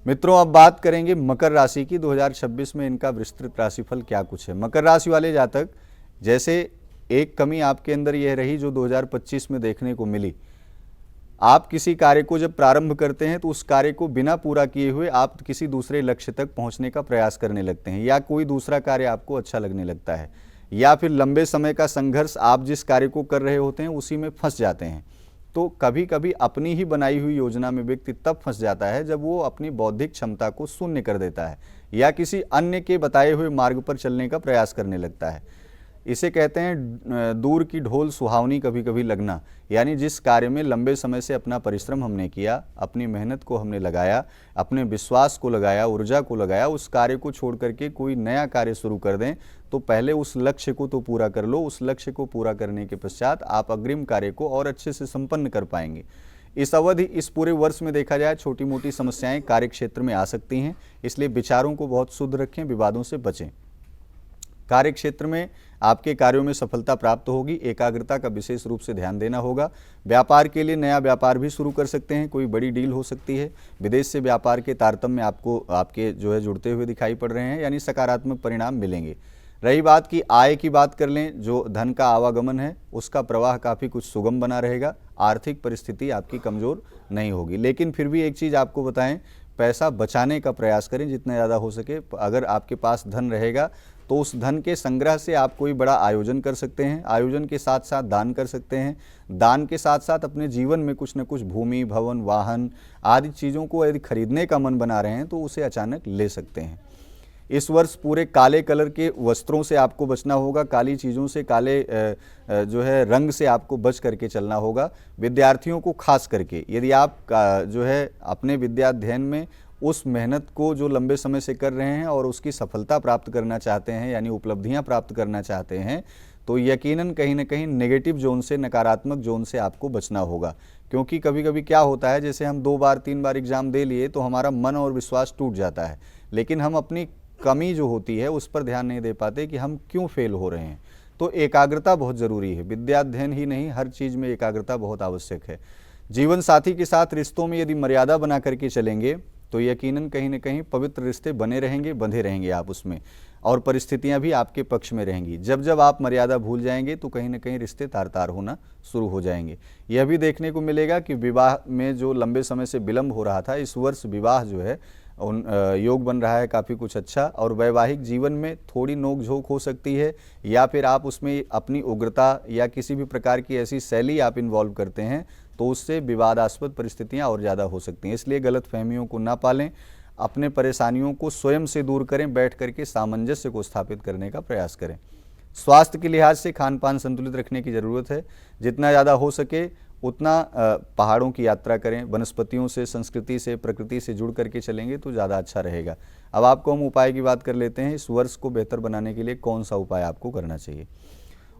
मित्रों, अब बात करेंगे मकर राशि की। 2026 में इनका विस्तृत राशिफल क्या कुछ है। मकर राशि वाले जातक, जैसे एक कमी आपके अंदर यह रही जो 2025 में देखने को मिली, आप किसी कार्य को जब प्रारंभ करते हैं तो उस कार्य को बिना पूरा किए हुए आप किसी दूसरे लक्ष्य तक पहुंचने का प्रयास करने लगते हैं, या कोई दूसरा कार्य आपको अच्छा लगने लगता है, या फिर लंबे समय का संघर्ष आप जिस कार्य को कर रहे होते हैं उसी में फंस जाते हैं। तो कभी कभी अपनी ही बनाई हुई योजना में व्यक्ति तब फंस जाता है जब वो अपनी बौद्धिक क्षमता को शून्य कर देता है या किसी अन्य के बताए हुए मार्ग पर चलने का प्रयास करने लगता है। इसे कहते हैं दूर की ढोल सुहावनी कभी कभी लगना, यानी जिस कार्य में लंबे समय से अपना परिश्रम हमने किया, अपनी मेहनत को हमने लगाया, अपने विश्वास को लगाया, ऊर्जा को लगाया, उस कार्य को छोड़ करके कोई नया कार्य शुरू कर दें तो पहले उस लक्ष्य को तो पूरा कर लो। उस लक्ष्य को पूरा करने के पश्चात आप अग्रिम कार्य को और अच्छे से संपन्न कर पाएंगे। इस अवधि, इस पूरे वर्ष में देखा जाए, छोटी मोटी समस्याएं कार्य क्षेत्र में आ सकती हैं, इसलिए विचारों को बहुत शुद्ध रखें, विवादों से बचें। कार्य क्षेत्र में आपके कार्यों में सफलता प्राप्त होगी। एकाग्रता का विशेष रूप से ध्यान देना होगा। व्यापार के लिए नया व्यापार भी शुरू कर सकते हैं, कोई बड़ी डील हो सकती है। विदेश से व्यापार के तारतम्य आपको आपके जुड़ते हुए दिखाई पड़ रहे हैं, यानी सकारात्मक परिणाम मिलेंगे। रही बात की आय की, बात कर लें, जो धन का आवागमन है उसका प्रवाह काफ़ी कुछ सुगम बना रहेगा। आर्थिक परिस्थिति आपकी कमज़ोर नहीं होगी, लेकिन फिर भी एक चीज़ आपको बताएं, पैसा बचाने का प्रयास करें जितना ज़्यादा हो सके। अगर आपके पास धन रहेगा तो उस धन के संग्रह से आप कोई बड़ा आयोजन कर सकते हैं। आयोजन के साथ साथ दान कर सकते हैं। दान के साथ साथ अपने जीवन में कुछ न कुछ भूमि, भवन, वाहन आदि चीज़ों को यदि खरीदने का मन बना रहे हैं तो उसे अचानक ले सकते हैं। इस वर्ष पूरे काले कलर के वस्त्रों से आपको बचना होगा, काली चीज़ों से, काले रंग से आपको बच करके चलना होगा। विद्यार्थियों को खास करके, यदि आप अपने विद्याध्ययन में उस मेहनत को जो लंबे समय से कर रहे हैं और उसकी सफलता प्राप्त करना चाहते हैं, यानी उपलब्धियां प्राप्त करना चाहते हैं, तो यकीनन कहीं ना कहीं नेगेटिव जोन से, नकारात्मक जोन से आपको बचना होगा। क्योंकि कभी कभी क्या होता है, जैसे हम 2 बार 3 बार एग्जाम दे लिए तो हमारा मन और विश्वास टूट जाता है, लेकिन हम अपनी कमी जो होती है उस पर ध्यान नहीं दे पाते कि हम क्यों फेल हो रहे हैं। तो एकाग्रता बहुत ज़रूरी है। विद्याध्ययन ही नहीं, हर चीज़ में एकाग्रता बहुत आवश्यक है। जीवन साथी के साथ रिश्तों में यदि मर्यादा बना करके चलेंगे तो यकीनन कहीं न कहीं पवित्र रिश्ते बने रहेंगे, बंधे रहेंगे आप उसमें, और परिस्थितियां भी आपके पक्ष में रहेंगी। जब जब आप मर्यादा भूल जाएंगे तो कहीं न कहीं रिश्ते तार तार होना शुरू हो जाएंगे। यह भी देखने को मिलेगा कि विवाह में जो लंबे समय से विलंब हो रहा था, इस वर्ष विवाह जो है योग बन रहा है काफ़ी कुछ अच्छा। और वैवाहिक जीवन में थोड़ी नोक झोंक हो सकती है, या फिर आप उसमें अपनी उग्रता या किसी भी प्रकार की ऐसी शैली आप इन्वॉल्व करते हैं तो उससे विवादास्पद परिस्थितियां और ज़्यादा हो सकती हैं। इसलिए गलत फहमियों को ना पालें, अपने परेशानियों को स्वयं से दूर करें, बैठ करके सामंजस्य को स्थापित करने का प्रयास करें। स्वास्थ्य के लिहाज से खान पान संतुलित रखने की ज़रूरत है। जितना ज़्यादा हो सके उतना पहाड़ों की यात्रा करें, वनस्पतियों से, संस्कृति से, प्रकृति से जुड़ करके चलेंगे तो ज़्यादा अच्छा रहेगा। अब आपको हम उपाय की बात कर लेते हैं। इस वर्ष को बेहतर बनाने के लिए कौन सा उपाय आपको करना चाहिए।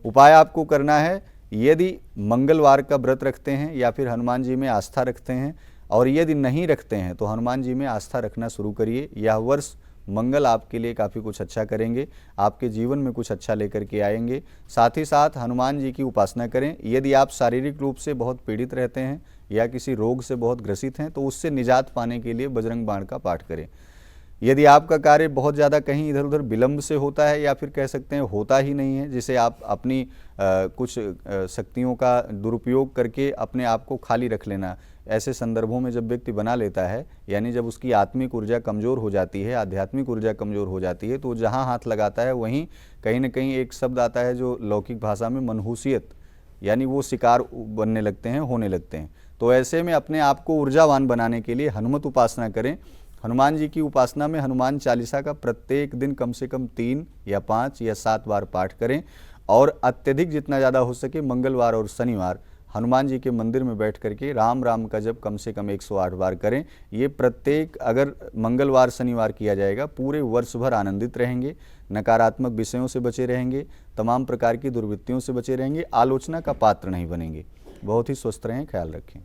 उपाय आपको करना है, यदि मंगलवार का व्रत रखते हैं या फिर हनुमान जी में आस्था रखते हैं, और यदि नहीं रखते हैं तो हनुमान जी में आस्था रखना शुरू करिए। यह वर्ष मंगल आपके लिए काफ़ी कुछ अच्छा करेंगे, आपके जीवन में कुछ अच्छा लेकर के आएंगे। साथ ही साथ हनुमान जी की उपासना करें। यदि आप शारीरिक रूप से बहुत पीड़ित रहते हैं या किसी रोग से बहुत ग्रसित हैं तो उससे निजात पाने के लिए बजरंग बाण का पाठ करें। यदि आपका कार्य बहुत ज़्यादा कहीं इधर उधर विलंब से होता है, या फिर कह सकते हैं होता ही नहीं है, जिसे आप अपनी कुछ शक्तियों का दुरुपयोग करके अपने आप को खाली रख लेना, ऐसे संदर्भों में जब व्यक्ति बना लेता है, यानी जब उसकी आत्मिक ऊर्जा कमज़ोर हो जाती है, आध्यात्मिक ऊर्जा कमज़ोर हो जाती है, तो जहाँ हाथ लगाता है वहीं कहीं ना कहीं एक शब्द आता है जो लौकिक भाषा में मनहूसियत, यानी वो शिकार बनने लगते हैं, होने लगते हैं। तो ऐसे में अपने आप को ऊर्जावान बनाने के लिए हनुमत उपासना करें। हनुमान जी की उपासना में हनुमान चालीसा का प्रत्येक दिन कम से कम 3 या 5 या 7 बार पाठ करें, और अत्यधिक जितना ज़्यादा हो सके मंगलवार और शनिवार हनुमान जी के मंदिर में बैठ करके राम राम का जप कम से कम 108 बार करें। ये प्रत्येक अगर मंगलवार शनिवार किया जाएगा, पूरे वर्ष भर आनंदित रहेंगे, नकारात्मक विषयों से बचे रहेंगे, तमाम प्रकार की दुर्वृत्तियों से बचे रहेंगे, आलोचना का पात्र नहीं बनेंगे। बहुत ही स्वस्थ रहें, ख्याल रखें।